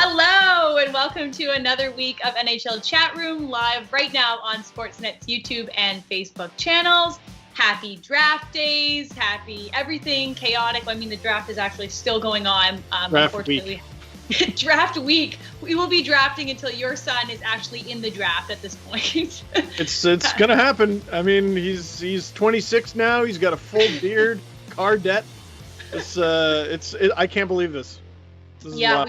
Hello and welcome to another week of NHL Chatroom live right now on Sportsnet's YouTube and Facebook channels. Happy draft days, happy everything, chaotic. I mean, the draft is actually still going on. Unfortunately, draft week. We will be drafting until your son is actually in the draft at this point. It's gonna happen. I mean, he's 26 now. He's got a full beard, car debt. I can't believe this. Yeah,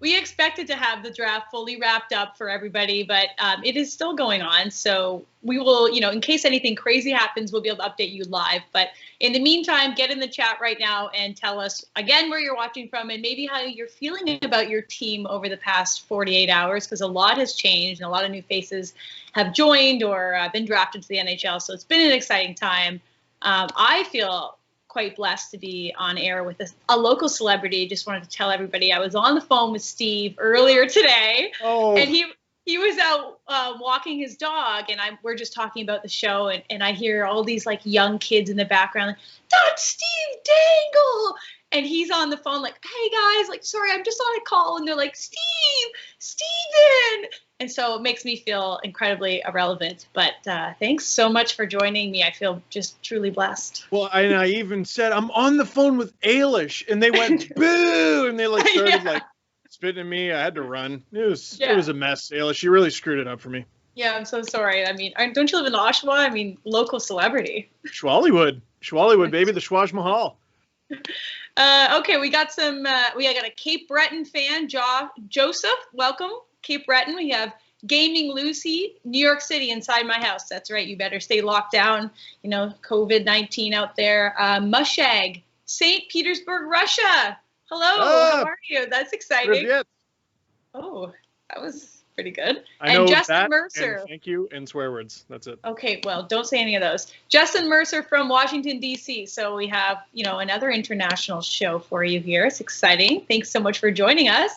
we expected to have the draft fully wrapped up for everybody, but it is still going on. So we will, in case anything crazy happens, we'll be able to update you live. But in the meantime, get in the chat right now and tell us again where you're watching from and maybe how you're feeling about your team over the past 48 hours, because a lot has changed and a lot of new faces have joined or been drafted to the NHL. So it's been an exciting time. I feel quite blessed to be on air with a local celebrity. Just wanted to tell everybody I was on the phone with Steve earlier today, and he was out walking his dog, and we're just talking about the show, and I hear all these like young kids in the background, like, that's Steve Dangle, and he's on the phone like, hey guys, like, sorry, I'm just on a call, and they're like, Steven. And so it makes me feel incredibly irrelevant. But thanks so much for joining me. I feel just truly blessed. Well, I even said, I'm on the phone with Ailish, and they went, boo! And they started spitting at me. I had to run. It was a mess, Ailish. You really screwed it up for me. Yeah, I'm so sorry. I mean, don't you live in Oshawa? I mean, local celebrity. Schwallywood, baby, the Schwaj Mahal. Okay, we got a Cape Breton fan, Joseph. Welcome. Cape Breton. We have Gaming Lucy, New York City, inside my house. That's right. You better stay locked down. COVID-19 out there. Mushag, St. Petersburg, Russia. Hello. How are you? That's exciting. Privyet. Oh, that was pretty good. I know and Justin that, Mercer. And thank you and swear words. That's it. Okay, well, don't say any of those. Justin Mercer from Washington, D.C. So we have, another international show for you here. It's exciting. Thanks so much for joining us.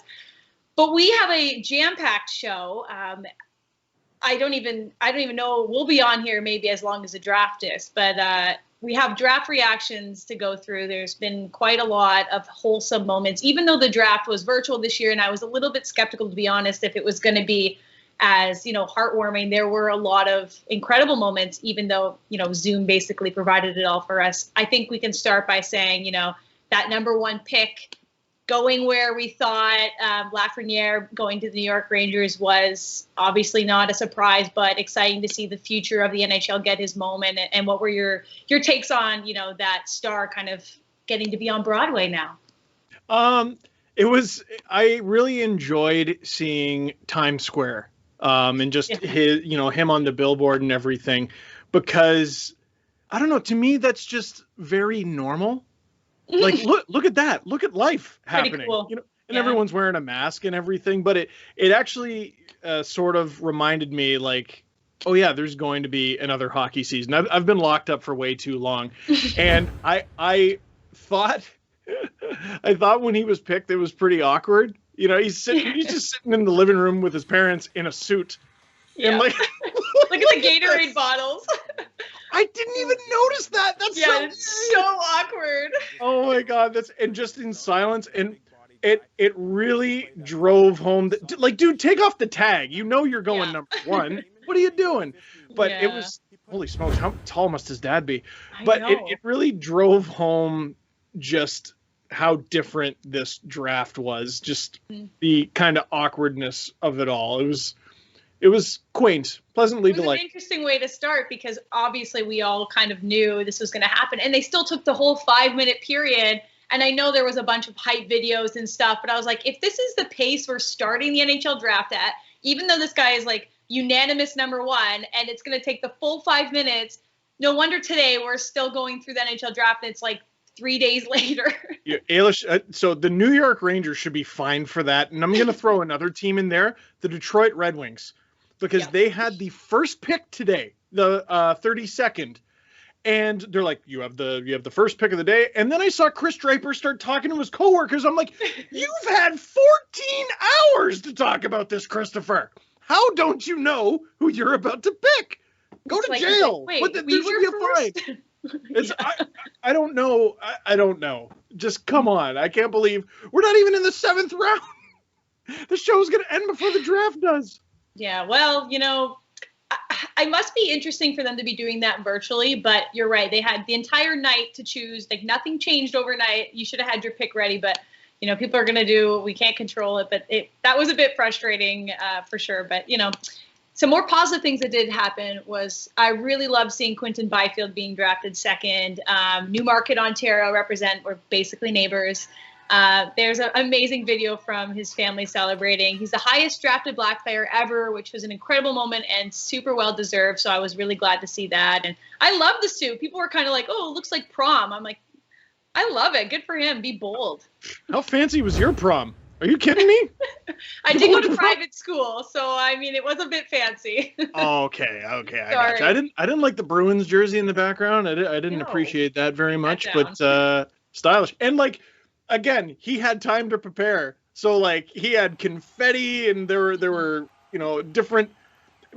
But we have a jam-packed show. I don't even know. We'll be on here maybe as long as the draft is. But we have draft reactions to go through. There's been quite a lot of wholesome moments, even though the draft was virtual this year. And I was a little bit skeptical, to be honest, if it was going to be as, heartwarming. There were a lot of incredible moments, even though, Zoom basically provided it all for us. I think we can start by saying, that number one pick going where we thought, Lafreniere going to the New York Rangers was obviously not a surprise, but exciting to see the future of the NHL get his moment. And what were your takes on, that star kind of getting to be on Broadway now? I really enjoyed seeing Times Square, and just his, him on the billboard and everything, because I don't know, to me, that's just very normal. Like, look at that. Look at life happening. Cool. And everyone's wearing a mask and everything. But it actually sort of reminded me, like, oh yeah, there's going to be another hockey season. I've been locked up for way too long, and I thought when he was picked, it was pretty awkward. He's just sitting in the living room with his parents in a suit, and like look at the Gatorade bottles. I didn't even notice that. That's so awkward. Oh my God, and just in silence, and it really drove home that, like, dude, take off the tag. You're going number one. What are you doing? But it was, holy smokes, how tall must his dad be? But it really drove home just how different this draft was. Just the kind of awkwardness of it all. It was quaint, pleasantly delightful. It was an interesting way to start, because obviously we all kind of knew this was going to happen. And they still took the whole 5-minute period. And I know there was a bunch of hype videos and stuff, but I was like, if this is the pace we're starting the NHL draft at, even though this guy is like unanimous number one, and it's going to take the full 5 minutes, no wonder today we're still going through the NHL draft and it's like 3 days later. Yeah, Ailish, so the New York Rangers should be fined for that. And I'm going to throw another team in there, the Detroit Red Wings. Because they had the first pick today, the 32nd, and they're like, you have the first pick of the day. And then I saw Chris Draper start talking to his coworkers. I'm like, you've had 14 hours to talk about this, Christopher. How don't you know who you're about to pick? Go to jail. Wait, there should be a fine. I don't know. I don't know. Just come on. I can't believe we're not even in the 7th round. The show's going to end before the draft does. Yeah, well, I must be interesting for them to be doing that virtually, but you're right. They had the entire night to choose. Like, nothing changed overnight. You should have had your pick ready, but people are going to do, we can't control it, but that was a bit frustrating for sure. But, some more positive things that did happen was I really love seeing Quinton Byfield being drafted second. Newmarket, Ontario we're basically neighbors. There's an amazing video from his family celebrating. He's the highest drafted Black player ever, which was an incredible moment and super well deserved. So I was really glad to see that. And I love the suit. People were kind of like, oh, it looks like prom. I'm like, I love it. Good for him. Be bold. How fancy was your prom? Are you kidding me? I did go to private school, so it was a bit fancy. Okay, I got you. I didn't like the Bruins jersey in the background. I didn't appreciate that very much, but stylish. And again, he had time to prepare. So he had confetti, and there were different.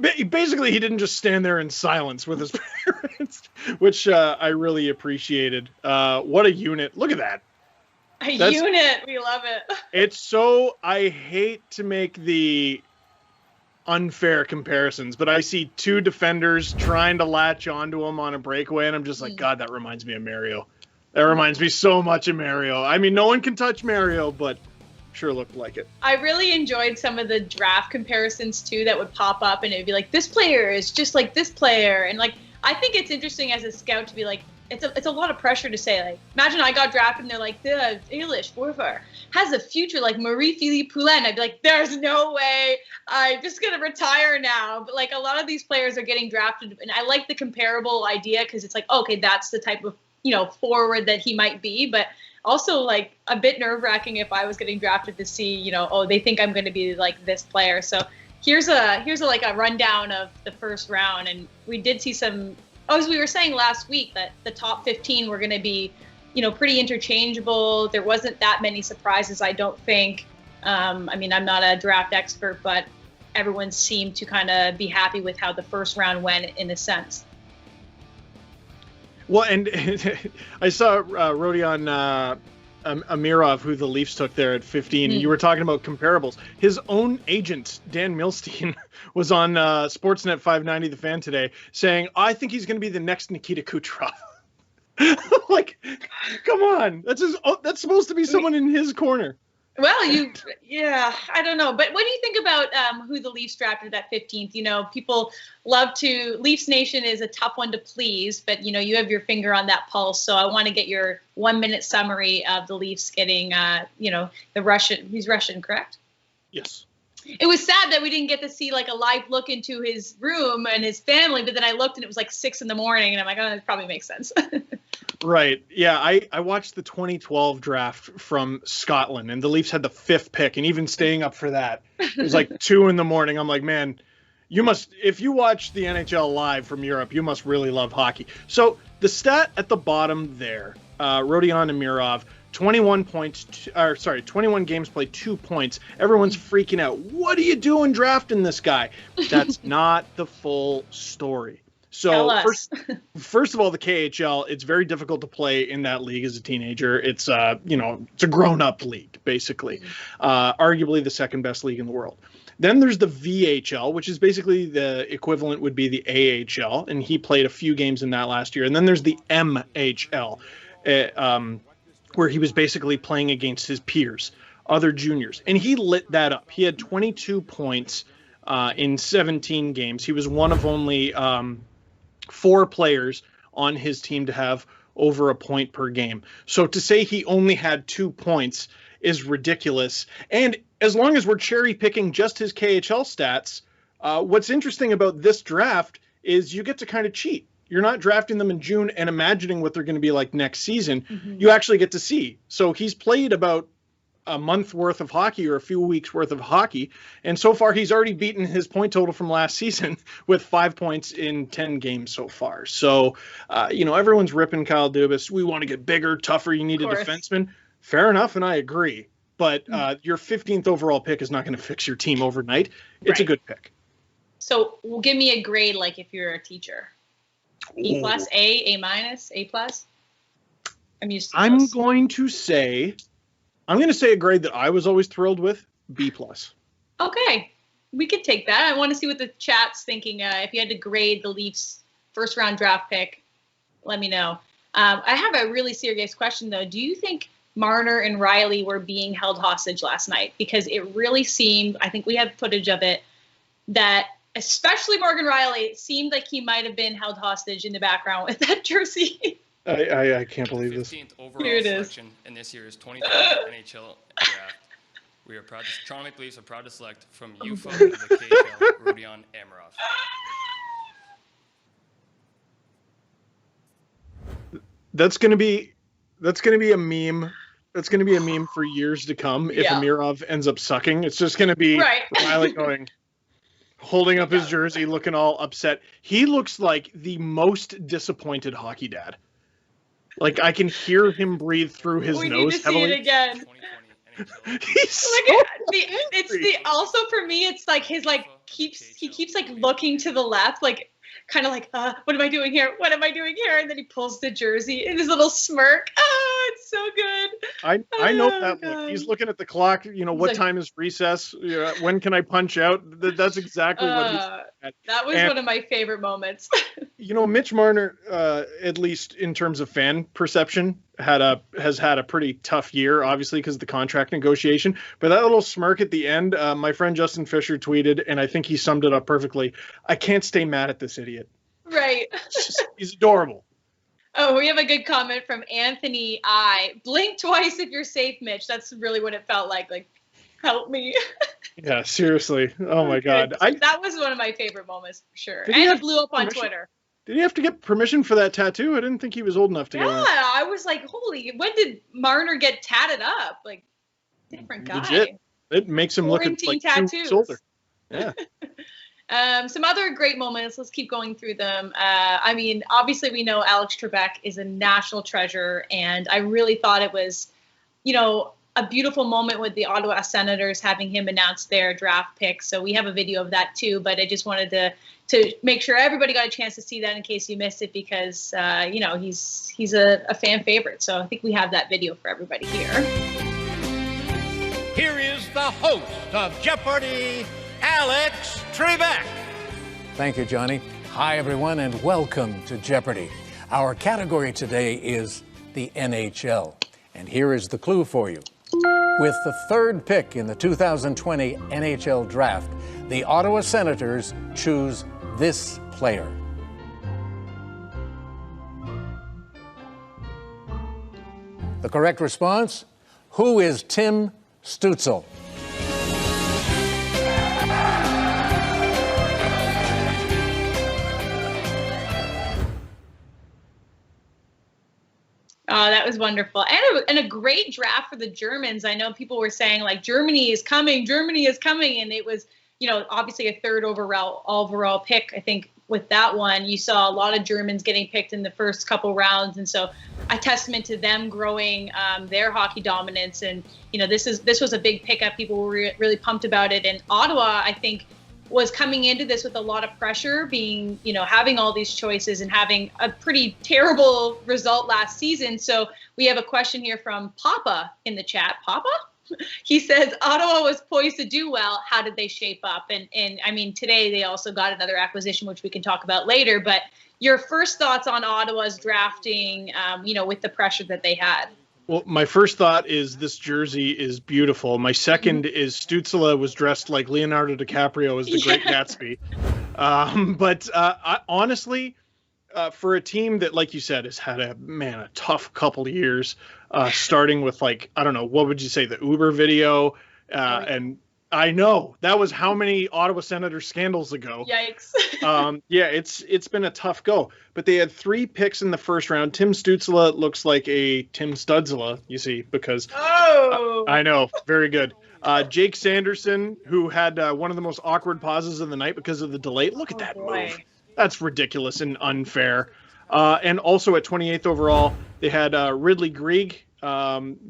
Basically, he didn't just stand there in silence with his parents, which I really appreciated. What a unit! Look at that. Unit. We love it. It's so, I hate to make the unfair comparisons, but I see two defenders trying to latch onto him on a breakaway, and I'm just like, God, that reminds me of Mario. That reminds me so much of Mario. I mean, no one can touch Mario, but sure looked like it. I really enjoyed some of the draft comparisons too that would pop up, and it'd be like, this player is just like this player. And I think it's interesting as a scout to be like, it's a lot of pressure to say, imagine I got drafted and they're like, the Ailish, Forfar has a future like Marie-Philippe Poulin. I'd be like, there's no way. I'm just going to retire now. But a lot of these players are getting drafted, and I like the comparable idea because it's like, okay, that's the type of, forward that he might be. But also a bit nerve-wracking if I was getting drafted to see, they think I'm going to be like this player. So here's a rundown of the first round. And we did see some, as we were saying last week, that the top 15 were going to be, pretty interchangeable. There wasn't that many surprises, I don't think. I'm not a draft expert, but everyone seemed to kind of be happy with how the first round went in a sense. Well, and I saw Rodion Amirov, who the Leafs took there at 15, and you were talking about comparables. His own agent, Dan Milstein, was on Sportsnet 590 The Fan today saying, I think he's going to be the next Nikita Kucherov. Come on. That's supposed to be someone in his corner. Well, I don't know. But what do you think about who the Leafs drafted at 15th? People love to, Leafs Nation is a tough one to please, but, you have your finger on that pulse. So I want to get your 1-minute summary of the Leafs getting, the Russian, he's Russian, correct? Yes. It was sad that we didn't get to see a live look into his room and his family, but then I looked and it was 6 a.m. and I'm like, oh, that probably makes sense. Right. Yeah, I watched the 2012 draft from Scotland, and the Leafs had the 5th pick, and even staying up for that, it was 2 a.m. I'm like, man, if you watch the NHL live from Europe, you must really love hockey. So the stat at the bottom there, Rodion Amirov, 21 games played, 2 points. Everyone's freaking out. What are you doing drafting this guy? That's not the full story. So first of all, the KHL, it's very difficult to play in that league as a teenager. It's it's a grown-up league, basically. Arguably the second best league in the world. Then there's the VHL, which is basically the equivalent would be the AHL, and he played a few games in that last year. And then there's the MHL, where he was basically playing against his peers, other juniors. And he lit that up. He had 22 points in 17 games. He was one of only 4 players on his team to have over a point per game. So to say he only had 2 points is ridiculous. And as long as we're cherry picking just his KHL stats, what's interesting about this draft is you get to kind of cheat. You're not drafting them in June and imagining what they're going to be like next season. Mm-hmm. You actually get to see. So he's played about a month worth of hockey or a few weeks worth of hockey. And so far he's already beaten his point total from last season with 5 points in 10 games so far. So, everyone's ripping Kyle Dubas. We want to get bigger, tougher. You need a defenseman. Fair enough. And I agree. But your 15th overall pick is not going to fix your team overnight. It's a good pick. So give me a grade, if you're a teacher. E+, A minus, A+. I'm going to say a grade that I was always thrilled with, B+. Okay, we could take that. I want to see what the chat's thinking. If you had to grade the Leafs first round draft pick, let me know. I have a really serious question though. Do you think Marner and Riley were being held hostage last night? Because it really seemed, I think we have footage of it, that especially Morgan Riley, it seemed like he might have been held hostage in the background with that jersey. I can't believe this. 15th overall selection in this year's 2020 NHL Draft. We are proud to, Toronto Maple Leafs are proud to select from UFO of the KHL, Rodion Amirov. That's gonna be a meme. That's gonna be a meme for years to come. If Amirov ends up sucking, it's just gonna be Riley going, holding up his jersey, looking all upset. He looks like the most disappointed hockey dad. Like I can hear him breathe through his nose. We need to see it again. Also for me, it's like his he keeps like looking to the left, like kind of like, what am I doing here? What am I doing here? And then he pulls the jersey and his little smirk. Oh, it's so good. I know that look. He's looking at the clock. You know, what time is recess? When can I punch out? That's exactly what he's at. That was one of my favorite moments. You know, Mitch Marner, at least in terms of fan perception, has had a pretty tough year, obviously, because of the contract negotiation. But that little smirk at the end, my friend Justin Fisher tweeted, and I think he summed it up perfectly. I can't stay mad at this idiot. Right. He's adorable. Oh, we have a good comment from Anthony I. Blink twice if you're safe, Mitch. That's really what it felt like. Like, help me. Yeah, seriously. Oh, my God. That was one of my favorite moments, for sure. And it blew up on Twitter. Did he have to get permission for that tattoo? I didn't think he was old enough to get one. Yeah, I was like, holy, when did Marner get tatted up? Like, different guy. Legit. It makes him look like 2 years older. Yeah. Some other great moments. Let's keep going through them. I mean, obviously we know Alex Trebek is a national treasure, and I really thought it was, you know, a beautiful moment with the Ottawa Senators having him announce their draft pick. So we have a video of that too, but I just wanted to make sure everybody got a chance to see that in case you missed it, because, you know, he's a fan favorite. So I think we have that video for everybody here. Here is the host of Jeopardy! Alex Trebek. Thank you, Johnny. Hi, everyone, and welcome to Jeopardy! Our category today is the NHL, and here is the clue for you. With the third pick in the 2020 NHL Draft, the Ottawa Senators choose this player. The correct response? Who is Tim Stützle? Oh, that was wonderful. And a great draft for the Germans. I know people were saying, like, Germany is coming. And it was, you know, obviously a third overall pick. I think with that one, you saw a lot of Germans getting picked in the first couple rounds. And so a testament to them growing their hockey dominance. And, you know, this was a big pickup. People were really pumped about it. And Ottawa, I think, was coming into this with a lot of pressure, being, you know, having all these choices and having a pretty terrible result last season. So we have a question here from Papa in the chat. Papa? He says, Ottawa was poised to do well. How did they shape up? And I mean, today they also got another acquisition, which we can talk about later. But your first thoughts on Ottawa's drafting, you know, with the pressure that they had? Well, my first thought is this jersey is beautiful. My second is Stützle was dressed like Leonardo DiCaprio as the Great Gatsby. Honestly, for a team that, like you said, has had a tough couple of years, starting with, like, I don't know, what would you say, the Uber video? And I know that was how many Ottawa Senators scandals ago. Yikes. Yeah, it's been a tough go, but they had 3 picks in the first round. Tim Stützle looks like a Tim Studzla, you see, because I know, very good. Jake Sanderson, who had one of the most awkward pauses of the night because of the delay. Look at that move. That's ridiculous and unfair. And also at 28th overall, they had Ridley Grieg,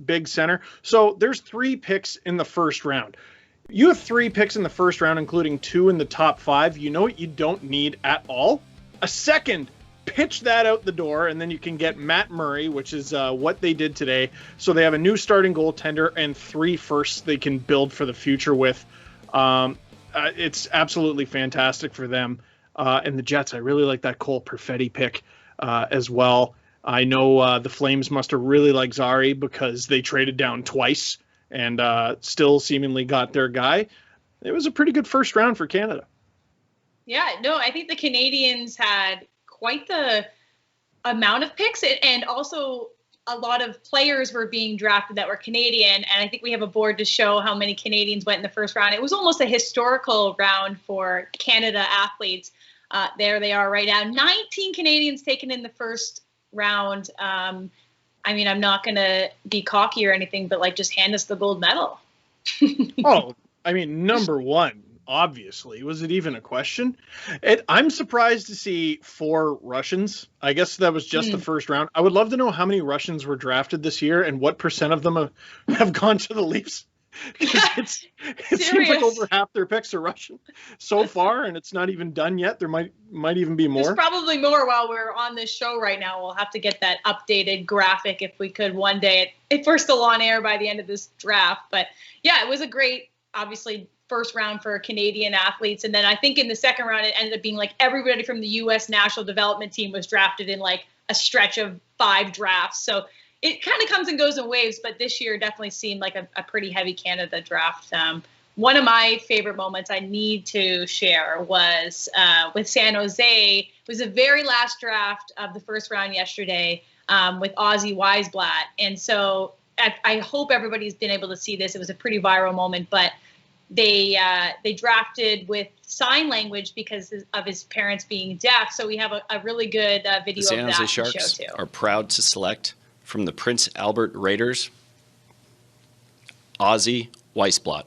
big center. So there's 3 picks in the first round. You have 3 picks in the first round, including 2 in the top 5. You know what you don't need at all? A second pitch that out the door, and then you can get Matt Murray, which is what they did today. So they have a new starting goaltender and 3 firsts they can build for the future with. It's absolutely fantastic for them. And the Jets, I really like that Cole Perfetti pick as well. I know the Flames must have really liked Zari because they traded down twice and still seemingly got their guy. It was a pretty good first round for Canada. Yeah, no, I think the Canadians had quite the amount of picks, and also a lot of players were being drafted that were Canadian. And I think we have a board to show how many Canadians went in the first round. It was almost a historical round for Canada athletes. There they are right now. 19 Canadians taken in the first round. I mean, I'm not going to be cocky or anything, but like, just hand us the gold medal. Oh, I mean, number one, obviously. Was it even a question? I'm surprised to see 4 Russians. I guess that was just the first round. I would love to know how many Russians were drafted this year and what percent of them have gone to the Leafs. It seems like over half their picks are Russian so far, and it's not even done yet. There might even be more. There's probably more while we're on this show right now. We'll have to get that updated graphic if we could one day, if we're still on air by the end of this draft. But yeah, it was a great, obviously, first round for Canadian athletes. And then I think in the second round, it ended up being like everybody from the U.S. national development team was drafted in like a stretch of 5 drafts. So it kind of comes and goes in waves, but this year definitely seemed like a pretty heavy Canada draft. One of my favorite moments I need to share was with San Jose. It was the very last draft of the first round yesterday with Ozzy Weisblatt. And so I hope everybody's been able to see this. It was a pretty viral moment, but they drafted with sign language because of his parents being deaf. So we have a really good video the of that San Jose to show Sharks too. are proud to select from the Prince Albert Raiders, Ozzy Weisblatt.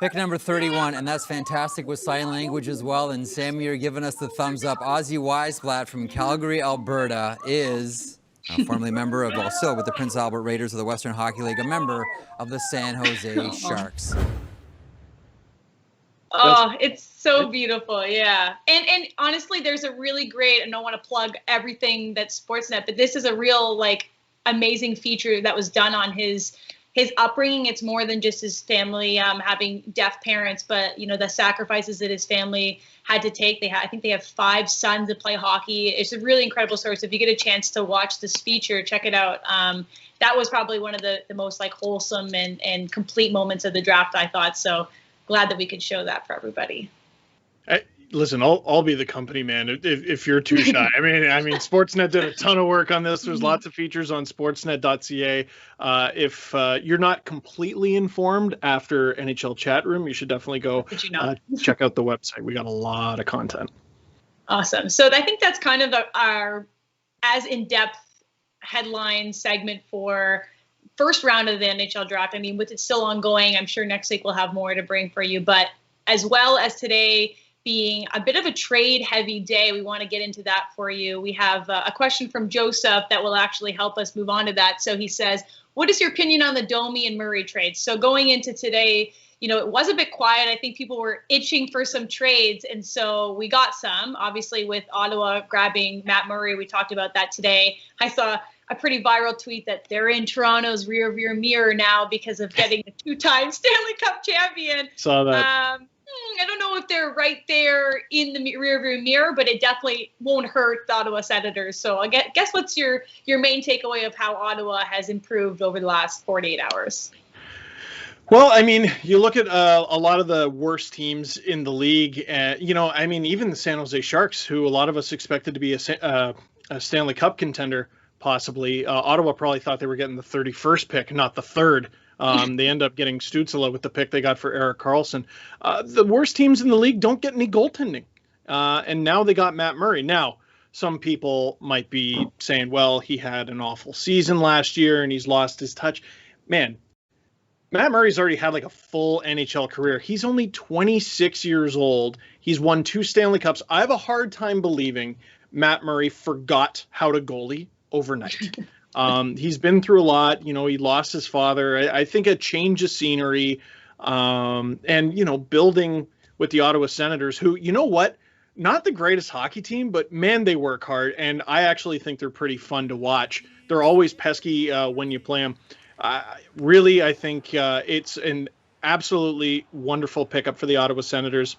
Pick number 31, and that's fantastic with sign language as well. And Sammy, you're giving us the thumbs up. Ozzy Weisblatt from Calgary, Alberta is formerly a member of, well, still with the Prince Albert Raiders of the Western Hockey League, a member of the San Jose Sharks. Oh, it's so beautiful, yeah. And honestly, there's a really great, I don't want to plug everything that's Sportsnet, but this is a real, like, amazing feature that was done on his upbringing. It's more than just his family having deaf parents, but, you know, the sacrifices that his family had to take. I think they have 5 sons that play hockey. It's a really incredible story. So if you get a chance to watch this feature, check it out. That was probably one of the most like wholesome and complete moments of the draft, I thought. So glad that we could show that for everybody. Listen, I'll be the company man if you're too shy. I mean, Sportsnet did a ton of work on this. There's lots of features on sportsnet.ca. If you're not completely informed after NHL Chatroom, you should definitely go check out the website. We got a lot of content. Awesome. So I think that's kind of our as in-depth headline segment for first round of the NHL draft. I mean, with it still ongoing, I'm sure next week we'll have more to bring for you. But as well as today being a bit of a trade-heavy day, we want to get into that for you. We have a question from Joseph that will actually help us move on to that. So he says, what is your opinion on the Domi and Murray trades? So going into today, you know, it was a bit quiet. I think people were itching for some trades, and so we got some. Obviously, with Ottawa grabbing Matt Murray, we talked about that today. I saw a pretty viral tweet that they're in Toronto's rearview mirror now because of getting a 2-time Stanley Cup champion. Saw that. I don't know if they're right there in the rearview mirror, but it definitely won't hurt the Ottawa Senators. So I guess what's your main takeaway of how Ottawa has improved over the last 48 hours? Well, I mean, you look at a lot of the worst teams in the league. You know, I mean, even the San Jose Sharks, who a lot of us expected to be a Stanley Cup contender, possibly. Ottawa probably thought they were getting the 31st pick, not the 3rd. They end up getting Stützle with the pick they got for Erik Karlsson. The worst teams in the league don't get any goaltending. And now they got Matt Murray. Now, some people might be saying, well, he had an awful season last year and he's lost his touch. Man, Matt Murray's already had like a full NHL career. He's only 26 years old. He's won 2 Stanley Cups. I have a hard time believing Matt Murray forgot how to goalie overnight. He's been through a lot. You know, he lost his father. I think a change of scenery, and, you know, building with the Ottawa Senators, who, you know what, not the greatest hockey team, but man, they work hard. And I actually think they're pretty fun to watch. They're always pesky when you play them. Really, I think it's an absolutely wonderful pickup for the Ottawa Senators.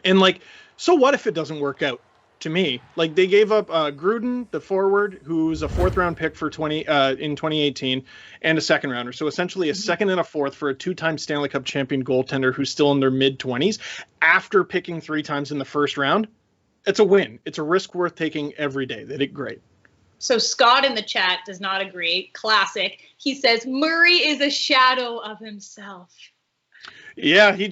And, like, so what if it doesn't work out? To me, like, they gave up Gruden, the forward, who's a 4th-round pick for in 2018, and a 2nd-rounder. So essentially a 2nd and a 4th for a 2-time Stanley Cup champion goaltender who's still in their mid-20s after picking 3 times in the 1st round. It's a win. It's a risk worth taking every day. They did great. So Scott in the chat does not agree. Classic. He says Murray is a shadow of himself. Yeah, he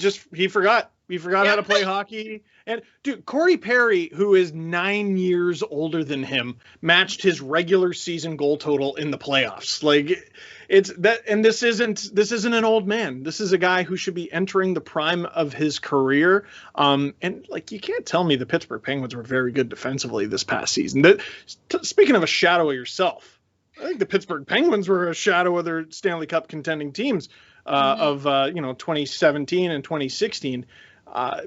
forgot. He forgot how to play hockey. And dude, Corey Perry, who is 9 years older than him, matched his regular season goal total in the playoffs. Like, it's that, and this isn't an old man. This is a guy who should be entering the prime of his career. And, like, you can't tell me the Pittsburgh Penguins were very good defensively this past season. Speaking of a shadow of yourself, I think the Pittsburgh Penguins were a shadow of their Stanley Cup contending teams of 2017 and 2016.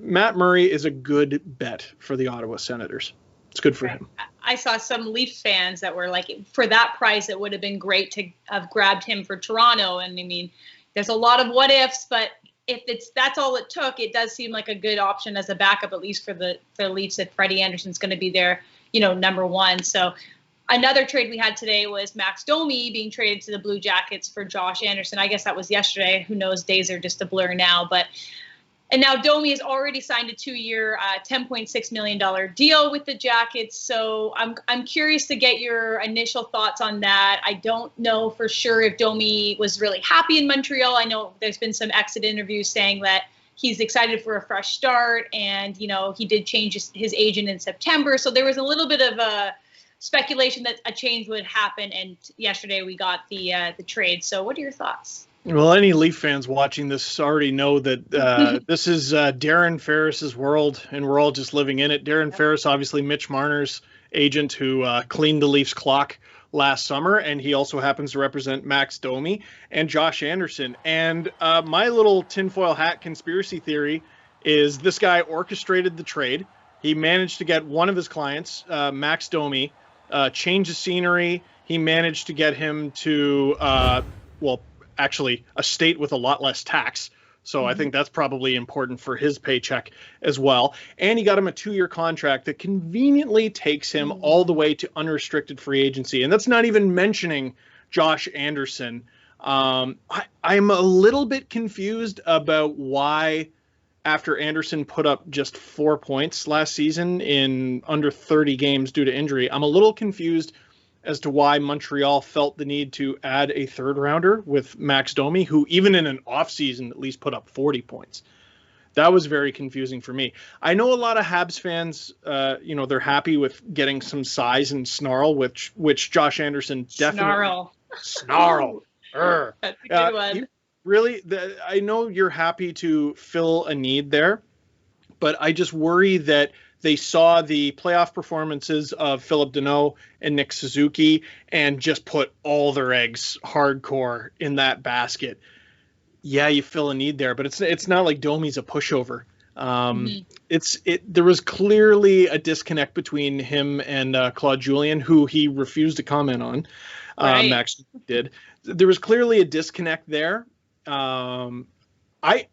Matt Murray is a good bet for the Ottawa Senators. It's good for him. I saw some Leafs fans that were like, for that price, it would have been great to have grabbed him for Toronto. And I mean, there's a lot of what ifs, but if that's all it took, it does seem like a good option as a backup, at least for the Leafs, that Freddie Anderson's going to be their, number one. So another trade we had today was Max Domi being traded to the Blue Jackets for Josh Anderson. I guess that was yesterday. Who knows? Days are just a blur now, And now Domi has already signed a 2-year, $10.6 million deal with the Jackets. So I'm curious to get your initial thoughts on that. I don't know for sure if Domi was really happy in Montreal. I know there's been some exit interviews saying that he's excited for a fresh start, and he did change his agent in September. So there was a little bit of a speculation that a change would happen. And yesterday we got the trade. So what are your thoughts? Well, any Leaf fans watching this already know that this is Darren Ferris's world, and we're all just living in it. Darren Ferris, obviously Mitch Marner's agent, who cleaned the Leafs clock last summer, and he also happens to represent Max Domi and Josh Anderson. And my little tinfoil hat conspiracy theory is this guy orchestrated the trade. He managed to get one of his clients, Max Domi, change the scenery. He managed to get him to, actually a state with a lot less tax. So I think that's probably important for his paycheck as well. And he got him a 2-year contract that conveniently takes him all the way to unrestricted free agency. And that's not even mentioning Josh Anderson. I'm a little bit confused about why, after Anderson put up just 4 points last season in under 30 games due to injury, I'm a little confused as to why Montreal felt the need to add a 3rd-rounder with Max Domi, who even in an offseason at least put up 40 points. That was very confusing for me. I know a lot of Habs fans, they're happy with getting some size and snarl, which Josh Anderson definitely... Snarl. That's a good one. I know you're happy to fill a need there, but I just worry that they saw the playoff performances of Philip Deneau and Nick Suzuki and just put all their eggs hardcore in that basket. Yeah, you fill a need there, but it's not like Domi's a pushover. There was clearly a disconnect between him and Claude Julien, who he refused to comment on. Right. Max did. There was clearly a disconnect there. I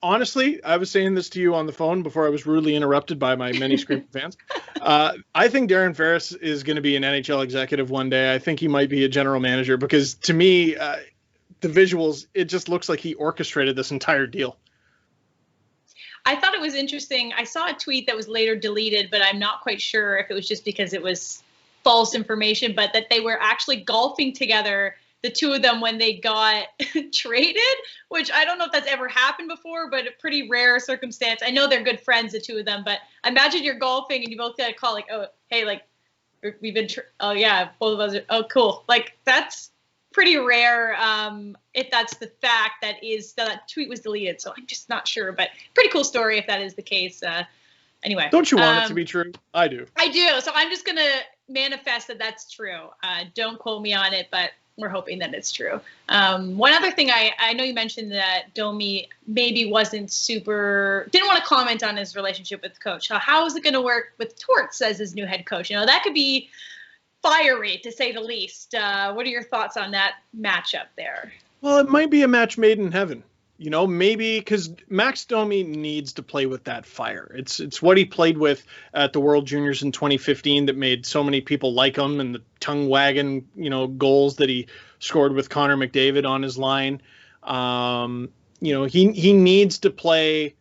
was saying this to you on the phone before I was rudely interrupted by my many screaming fans. I think Darren Ferris is going to be an NHL executive one day. I think he might be a general manager because, to me, the visuals, it just looks like he orchestrated this entire deal. I thought it was interesting. I saw a tweet that was later deleted, but I'm not quite sure if it was just because it was false information, but that they were actually golfing together, the two of them, when they got traded, which I don't know if that's ever happened before, but a pretty rare circumstance. I know they're good friends, the two of them, but imagine you're golfing and you both get a call like, oh, hey, like, we've been, oh yeah, both of us are, oh, cool. Like, that's pretty rare. If that's the fact, that tweet was deleted. So I'm just not sure, but pretty cool story if that is the case. Anyway. Don't you want it to be true? I do. I do. So I'm just going to manifest that that's true. Don't quote me on it, but we're hoping that it's true. One other thing, I know you mentioned that Domi maybe didn't want to comment on his relationship with the coach. How is it going to work with Torts as his new head coach? That could be fiery, to say the least. What are your thoughts on that matchup there? Well, it might be a match made in heaven. Maybe because Max Domi needs to play with that fire. It's what he played with at the World Juniors in 2015 that made so many people like him, and the tongue wagging, goals that he scored with Connor McDavid on his line. He needs to play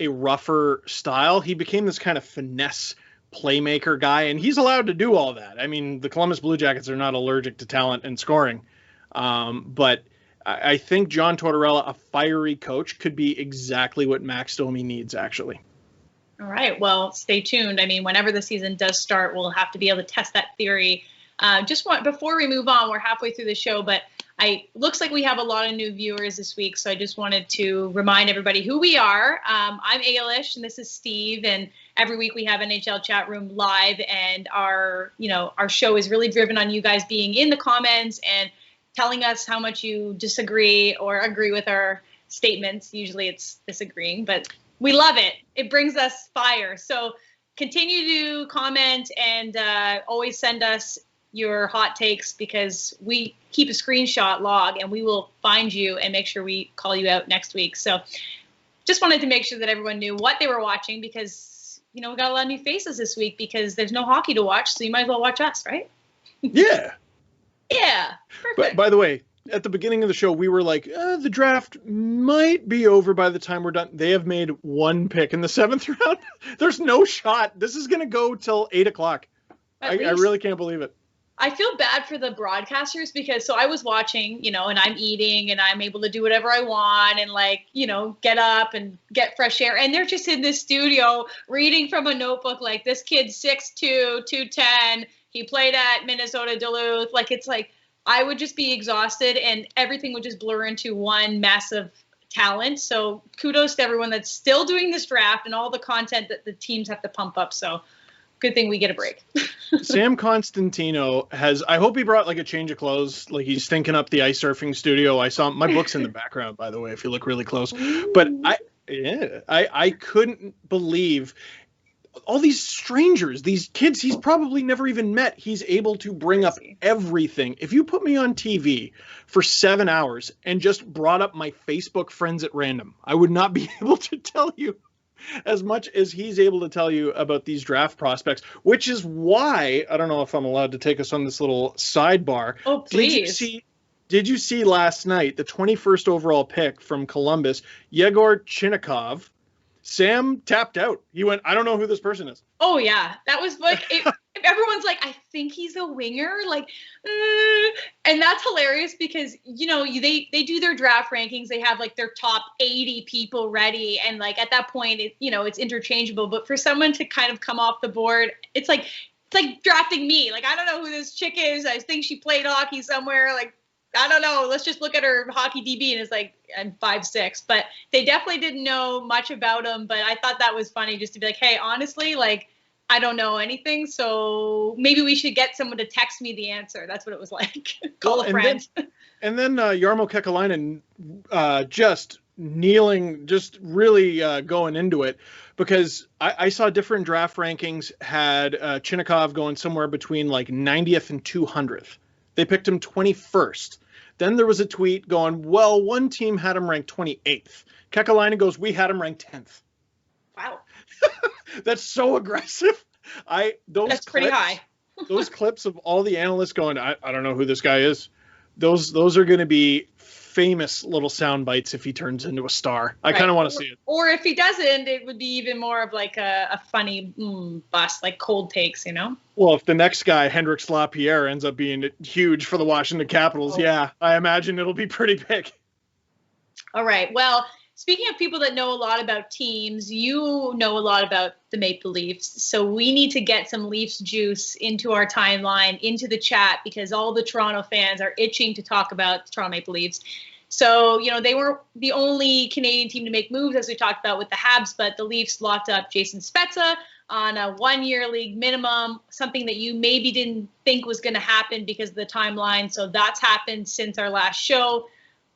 a rougher style. He became this kind of finesse playmaker guy, and he's allowed to do all that. I mean, the Columbus Blue Jackets are not allergic to talent and scoring, but I think John Tortorella, a fiery coach, could be exactly what Max Domi needs, actually. All right. Well, stay tuned. I mean, whenever the season does start, we'll have to be able to test that theory. Before we move on, we're halfway through the show, but looks like we have a lot of new viewers this week, so I just wanted to remind everybody who we are. I'm Ailish, and this is Steve, and every week we have NHL Chatroom live, and our show is really driven on you guys being in the comments and telling us how much you disagree or agree with our statements. Usually it's disagreeing, but we love it. It brings us fire. So continue to comment and always send us your hot takes, because we keep a screenshot log and we will find you and make sure we call you out next week. So just wanted to make sure that everyone knew what they were watching, because, we got a lot of new faces this week because there's no hockey to watch. So you might as well watch us, right? Yeah. Yeah, perfect. But by the way, at the beginning of the show, we were like, the draft might be over by the time we're done. They have made one pick in the 7th round. There's no shot. This is going to go till 8 o'clock. I really can't believe it. I feel bad for the broadcasters, because I was watching, and I'm eating and I'm able to do whatever I want and get up and get fresh air. And they're just in this studio reading from a notebook, like, this kid's 6'2", 210. He played at Minnesota Duluth. I would just be exhausted and everything would just blur into one massive talent. So kudos to everyone that's still doing this draft and all the content that the teams have to pump up. So good thing we get a break. Sam Constantino I hope he brought a change of clothes. He's thinking up the ice surfing studio. I saw my book's in the background, by the way, if you look really close. But I couldn't believe all these strangers, these kids he's probably never even met, he's able to bring up everything. If you put me on TV for 7 hours and just brought up my Facebook friends at random, I would not be able to tell you as much as he's able to tell you about these draft prospects, which is why, I don't know if I'm allowed to take us on this little sidebar. Oh, please. Did you see last night the 21st overall pick from Columbus, Yegor Chinakhov? Sam tapped out. He went, I don't know who this person is. Oh, yeah. That was everyone's like, I think he's a winger. And that's hilarious because, they do their draft rankings. They have their top 80 people ready. And at that point, it's interchangeable. But for someone to kind of come off the board, it's like drafting me. I don't know who this chick is. I think she played hockey somewhere. I don't know. Let's just look at her hockey DB, and it's I'm 5'6". But they definitely didn't know much about him. But I thought that was funny, just to be hey, honestly, I don't know anything. So maybe we should get someone to text me the answer. That's what it was like. Call a friend. And then Jarmo Kekalainen just kneeling, just really going into it, because I saw different draft rankings had Chinakhov going somewhere between 90th and 200th. They picked him 21st. Then there was a tweet going, well, one team had him ranked 28th. Kekalainen goes, we had him ranked 10th. Wow. That's so aggressive. That's pretty high. Those clips of all the analysts going, I don't know who this guy is. Those are going to be famous little sound bites if he turns into a star. I kind of want to see it. Or if he doesn't, it would be even more of a funny bust, cold takes, Well, if the next guy, Hendrix LaPierre, ends up being huge for the Washington Capitals, yeah, I imagine it'll be pretty big. All right. Well, speaking of people that know a lot about teams, you know a lot about the Maple Leafs. So we need to get some Leafs juice into our timeline, into the chat, because all the Toronto fans are itching to talk about the Toronto Maple Leafs. So, they weren't the only Canadian team to make moves, as we talked about with the Habs, but the Leafs locked up Jason Spezza on a 1-year league minimum, something that you maybe didn't think was going to happen because of the timeline. So that's happened since our last show.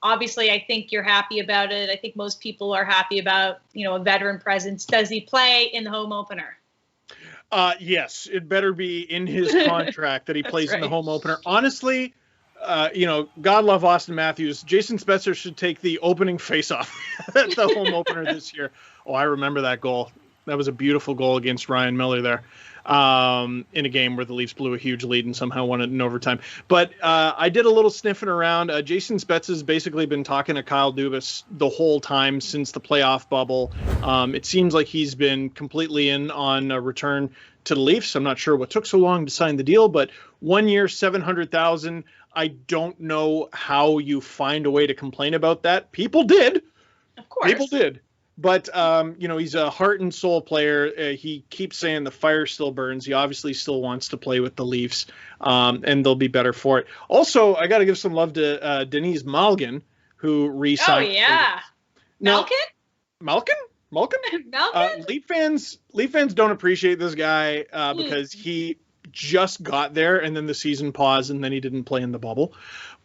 Obviously, I think you're happy about it. I think most people are happy about, a veteran presence. Does he play in the home opener? Yes, it better be in his contract that he plays in the home opener. Honestly, God love Austin Matthews. Jason Spezza should take the opening faceoff at the home opener this year. Oh, I remember that goal. That was a beautiful goal against Ryan Miller there, in a game where the Leafs blew a huge lead and somehow won it in overtime. But I did a little sniffing around. Jason Spezza has basically been talking to Kyle Dubas the whole time since the playoff bubble. It seems like he's been completely in on a return to the Leafs. I'm not sure what took so long to sign the deal, but 1 year, $700,000. I don't know how you find a way to complain about that. People did. Of course. People did. But, he's a heart and soul player. He keeps saying the fire still burns. He obviously still wants to play with the Leafs, and they'll be better for it. Also, I got to give some love to Denise Malgin, who re-signed. Oh, yeah. Malkin? Leaf fans don't appreciate this guy because he just got there, and then the season paused, and then he didn't play in the bubble.